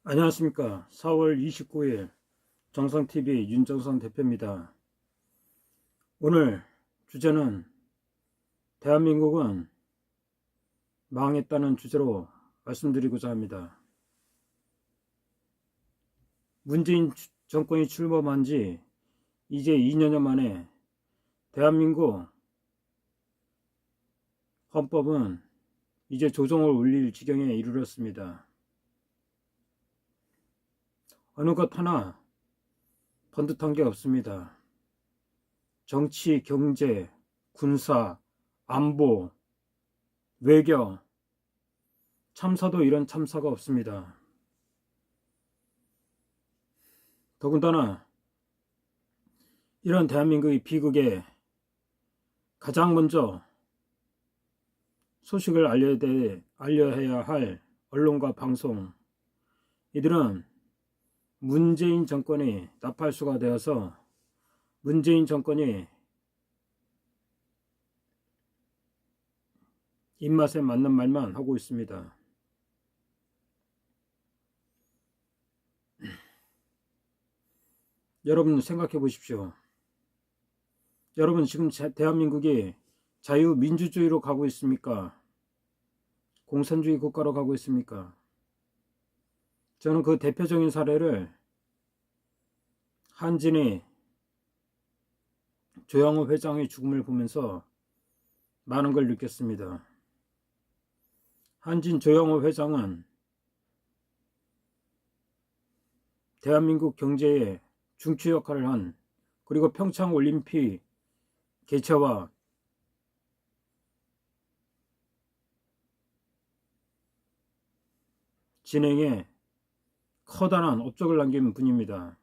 안녕하십니까. 4월 29일 정상TV 윤정상 대표입니다. 오늘 주제는 대한민국은 망했다는 주제로 말씀드리고자 합니다. 문재인 정권이 출범한 지 이제 2년여 만에 대한민국 헌법은 이제 조정을 올릴 지경에 이르렀습니다. 어느 것 하나 번듯한 게 없습니다. 정치, 경제, 군사, 안보, 외교, 참사도 이런 참사가 없습니다. 더군다나 이런 대한민국의 비극에 가장 먼저 소식을 알려야 할 언론과 방송, 이들은 문재인 정권이 나팔수가 되어서 문재인 정권이 입맛에 맞는 말만 하고 있습니다. 여러분 생각해 보십시오. 여러분 지금 대한민국이 자유민주주의로 가고 있습니까? 공산주의 국가로 가고 있습니까? 저는 그 대표적인 사례를 한진의 조양호 회장의 죽음을 보면서 많은 걸 느꼈습니다. 한진 조양호 회장은 대한민국 경제에 중추 역할을 한, 그리고 평창 올림픽 개최와 진행에 커다란 업적을 남긴 분입니다.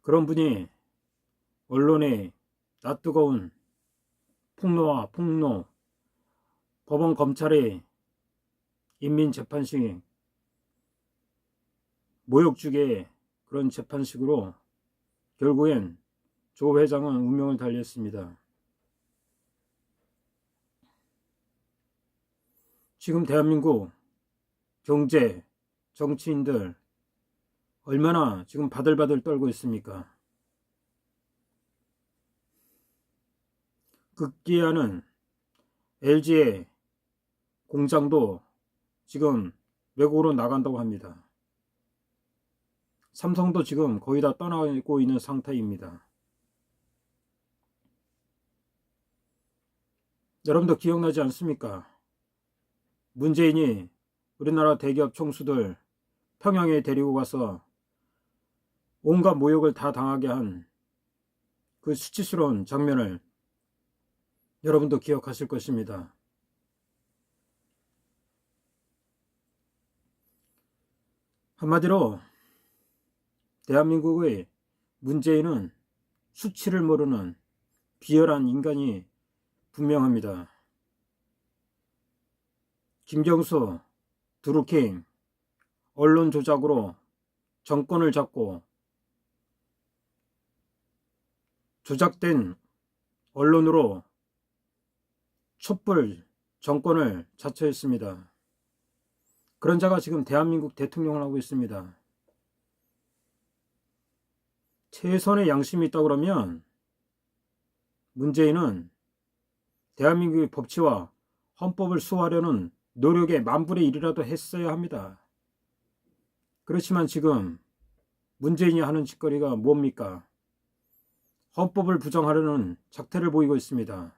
그런 분이 언론의 낯뜨거운 폭로와 폭로, 법원 검찰의 인민재판식, 모욕주의 그런 재판식으로 결국엔 조 회장은 운명을 달리했습니다. 지금 대한민국 경제, 정치인들 얼마나 지금 바들바들 떨고 있습니까? 급기야는 LG의 공장도 지금 외국으로 나간다고 합니다. 삼성도 지금 거의 다 떠나고 있는 상태입니다. 여러분도 기억나지 않습니까? 문재인이 우리나라 대기업 총수들 평양에 데리고 가서 온갖 모욕을 다 당하게 한 그 수치스러운 장면을 여러분도 기억하실 것입니다. 한마디로 대한민국의 문재인은 수치를 모르는 비열한 인간이 분명합니다. 김경수, 드루킹, 언론 조작으로 정권을 잡고 조작된 언론으로 촛불 정권을 자처했습니다. 그런 자가 지금 대한민국 대통령을 하고 있습니다. 최선의 양심이 있다 그러면 문재인은 대한민국의 법치와 헌법을 수호하려는 노력에 만분의 1이라도 했어야 합니다. 그렇지만 지금 문재인이 하는 짓거리가 뭡니까? 헌법을 부정하려는 작태를 보이고 있습니다.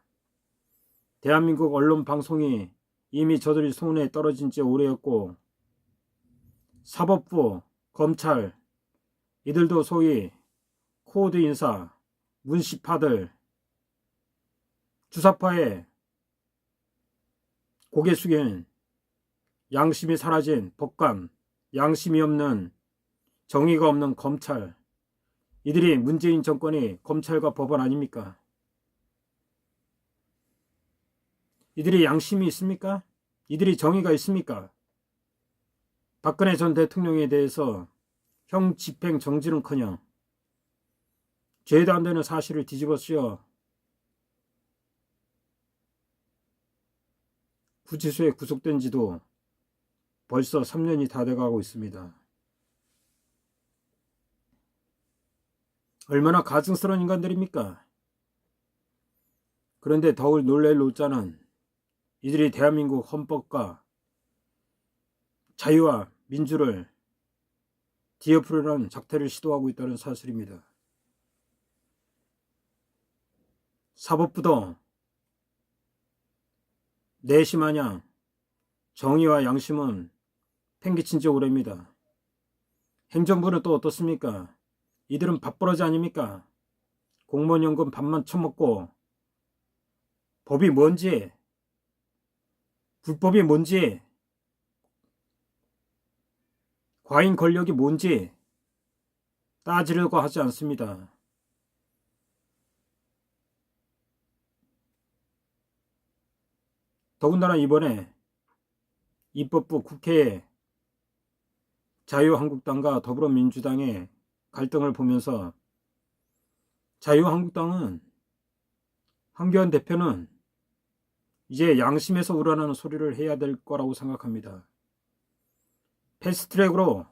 대한민국 언론 방송이 이미 저들이 손에 떨어진 지 오래였고, 사법부, 검찰, 이들도 소위 코드 인사, 문시파들, 주사파에 고개 숙인 양심이 사라진 법관, 양심이 없는 정의가 없는 검찰, 이들이 문재인 정권이 검찰과 법원 아닙니까? 이들이 양심이 있습니까? 이들이 정의가 있습니까? 박근혜 전 대통령에 대해서 형 집행 정지는커녕 죄도 안 되는 사실을 뒤집어 씌워 구치소에 구속된 지도 벌써 3년이 다 돼가고 있습니다. 얼마나 가증스러운 인간들입니까? 그런데 더욱 놀랄 노자는 이들이 대한민국 헌법과 자유와 민주를 뒤엎으려는 작태를 시도하고 있다는 사실입니다. 사법부도 내시마냥 정의와 양심은 팽개친 지 오래입니다. 행정부는 또 어떻습니까? 이들은 밥벌어지 아닙니까? 공무원 연금 밥만 처먹고 법이 뭔지, 불법이 뭔지, 과잉 권력이 뭔지 따지려고 하지 않습니다. 더군다나 이번에 입법부 국회에 자유한국당과 더불어민주당의 갈등을 보면서 자유한국당은 황교안 대표는 이제 양심에서 우러나는 소리를 해야 될 거라고 생각합니다. 패스트트랙으로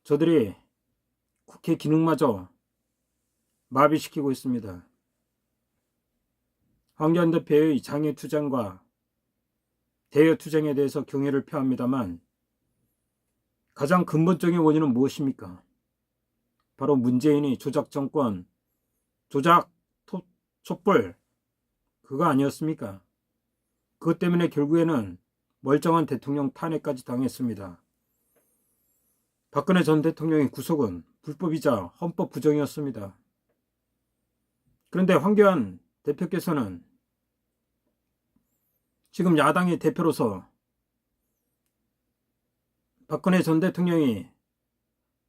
저들이 국회 기능마저 마비시키고 있습니다. 황교안 대표의 장애투쟁과 대여투쟁에 대해서 경애를 표합니다만 가장 근본적인 원인은 무엇입니까? 바로 문재인이 조작정권, 조작 촛불 그거 아니었습니까? 그것 때문에 결국에는 멀쩡한 대통령 탄핵까지 당했습니다. 박근혜 전 대통령의 구속은 불법이자 헌법 부정이었습니다. 그런데 황교안 대표께서는 지금 야당의 대표로서 박근혜 전 대통령이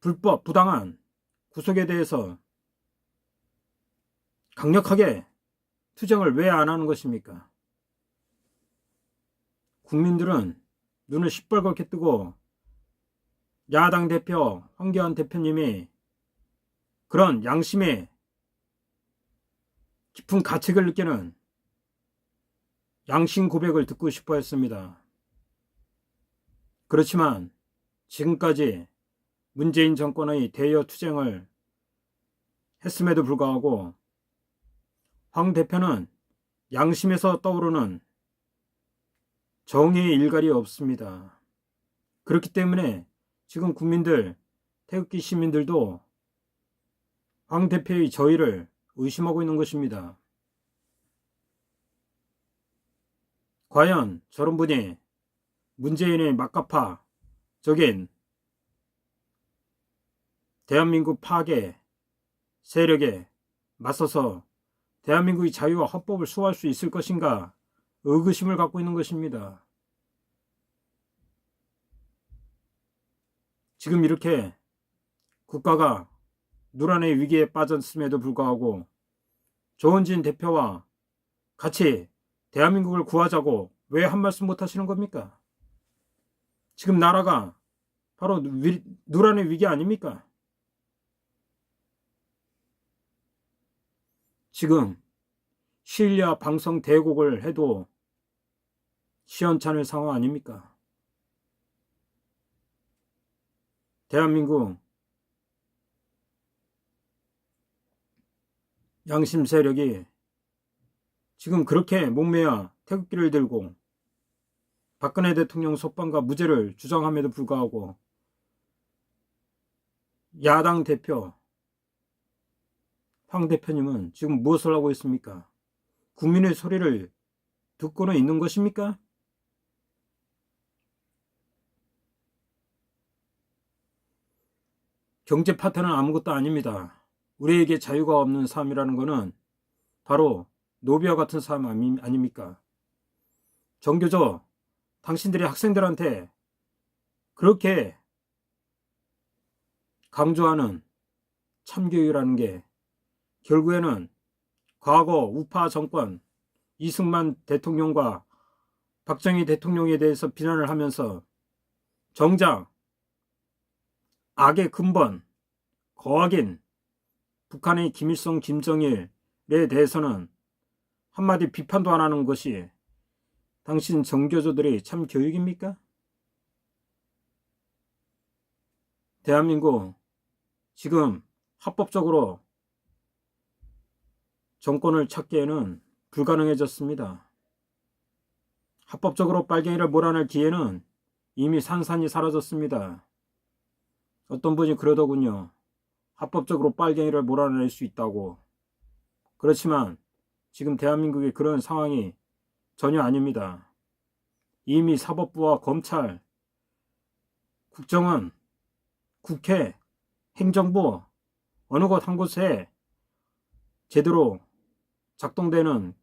불법, 부당한 구속에 대해서 강력하게 투쟁을 왜 안 하는 것입니까? 국민들은 눈을 시뻘겋게 뜨고 야당 대표 황교안 대표님이 그런 양심의 깊은 가책을 느끼는 양심 고백을 듣고 싶어 했습니다. 그렇지만 지금까지 문재인 정권의 대여 투쟁을 했음에도 불구하고 황 대표는 양심에서 떠오르는 정의의 일갈이 없습니다. 그렇기 때문에 지금 국민들, 태극기 시민들도 황 대표의 저의를 의심하고 있는 것입니다. 과연 저런 분이 문재인의 막가파적인 대한민국 파괴 세력에 맞서서 대한민국의 자유와 헌법을 수호할 수 있을 것인가 의구심을 갖고 있는 것입니다. 지금 이렇게 국가가 누란의 위기에 빠졌음에도 불구하고 조원진 대표와 같이 대한민국을 구하자고 왜 한 말씀 못 하시는 겁니까? 지금 나라가 바로 누란의 위기 아닙니까? 지금 시일야 방송 대곡을 해도 시원찮을 상황 아닙니까? 대한민국 양심 세력이 지금 그렇게 목매어 태극기를 들고 박근혜 대통령 속방과 무죄를 주장함에도 불구하고 야당 대표 황 대표님은 지금 무엇을 하고 있습니까? 국민의 소리를 듣고는 있는 것입니까? 경제 파탄은 아무것도 아닙니다. 우리에게 자유가 없는 삶이라는 것은 바로 노비와 같은 삶 아닙니까? 정교조, 당신들이 학생들한테 그렇게 강조하는 참교육이라는 게 결국에는 과거 우파 정권 이승만 대통령과 박정희 대통령에 대해서 비난을 하면서 정작 악의 근본, 거악인 북한의 김일성, 김정일에 대해서는 한마디 비판도 안 하는 것이 당신 정교조들의 참 교육입니까? 대한민국 지금 합법적으로 정권을 찾기에는 불가능해졌습니다. 합법적으로 빨갱이를 몰아낼 기회는 이미 산산이 사라졌습니다. 어떤 분이 그러더군요. 합법적으로 빨갱이를 몰아낼 수 있다고. 그렇지만 지금 대한민국의 그런 상황이 전혀 아닙니다. 이미 사법부와 검찰, 국정원, 국회, 행정부 어느 곳 한 곳에 제대로 작동되는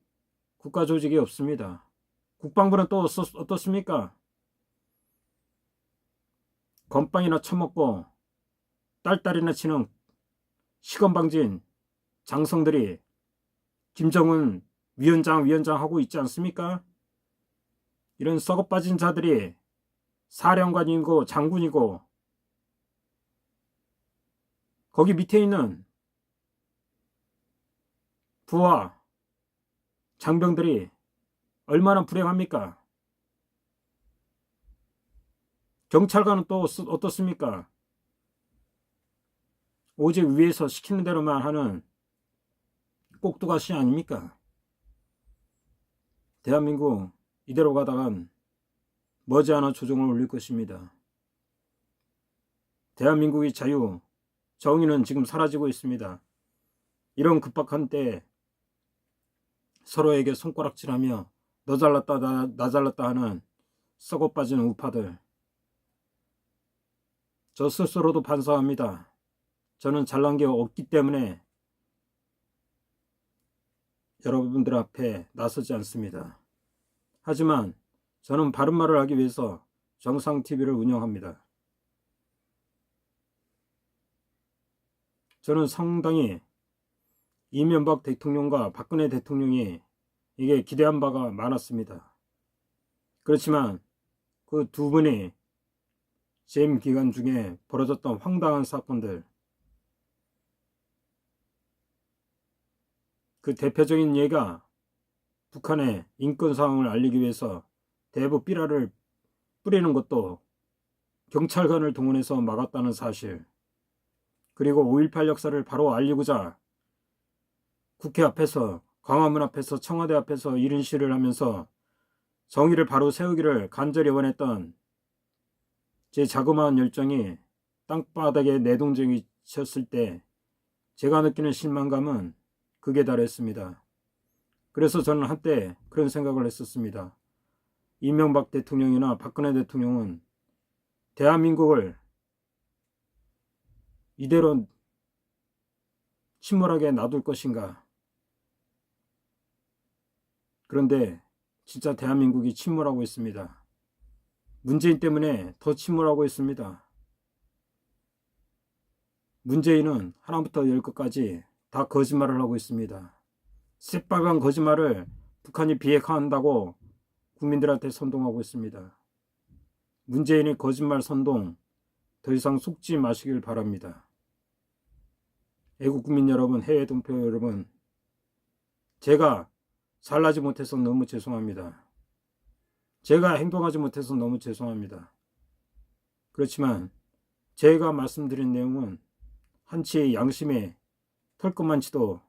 국가 조직이 없습니다. 국방부는 또 어떻습니까? 건빵이나 처먹고 딸딸이나 치는 시건방진 장성들이 김정은 위원장 하고 있지 않습니까? 이런 썩어빠진 자들이 사령관이고 장군이고 거기 밑에 있는 부하 장병들이 얼마나 불행합니까? 경찰관은 또 어떻습니까? 오직 위에서 시키는 대로만 하는 꼭두가시 아닙니까? 대한민국 이대로 가다간 머지않아 조정을 올릴 것입니다. 대한민국의 자유, 정의는 지금 사라지고 있습니다. 이런 급박한 때에 서로에게 손가락질하며 너 잘났다 나 잘났다 하는 썩어빠진 우파들, 저 스스로도 반성합니다. 저는 잘난 게 없기 때문에 여러분들 앞에 나서지 않습니다. 하지만 저는 바른 말을 하기 위해서 정상TV를 운영합니다. 저는 상당히 이명박 대통령과 박근혜 대통령이 이게 기대한 바가 많았습니다. 그렇지만 그 두 분이 재임 기간 중에 벌어졌던 황당한 사건들, 그 대표적인 예가 북한의 인권 상황을 알리기 위해서 대북 삐라를 뿌리는 것도 경찰관을 동원해서 막았다는 사실, 그리고 5.18 역사를 바로 알리고자 국회 앞에서, 광화문 앞에서, 청와대 앞에서 이른 시를 하면서 정의를 바로 세우기를 간절히 원했던 제 자그마한 열정이 땅바닥에 내동쟁이 쳤을 때 제가 느끼는 실망감은 극에 달했습니다. 그래서 저는 한때 그런 생각을 했었습니다. 이명박 대통령이나 박근혜 대통령은 대한민국을 이대로 침몰하게 놔둘 것인가. 그런데 진짜 대한민국이 침몰하고 있습니다. 문재인 때문에 더 침몰하고 있습니다. 문재인은 하나부터 열까지 다 거짓말을 하고 있습니다. 새빨간 거짓말을 북한이 비핵화한다고 국민들한테 선동하고 있습니다. 문재인의 거짓말 선동 더 이상 속지 마시길 바랍니다. 애국국민 여러분, 해외 동포 여러분, 제가 잘나지 못해서 너무 죄송합니다. 제가 행동하지 못해서 너무 죄송합니다. 그렇지만 제가 말씀드린 내용은 한치의 양심에 털것만치도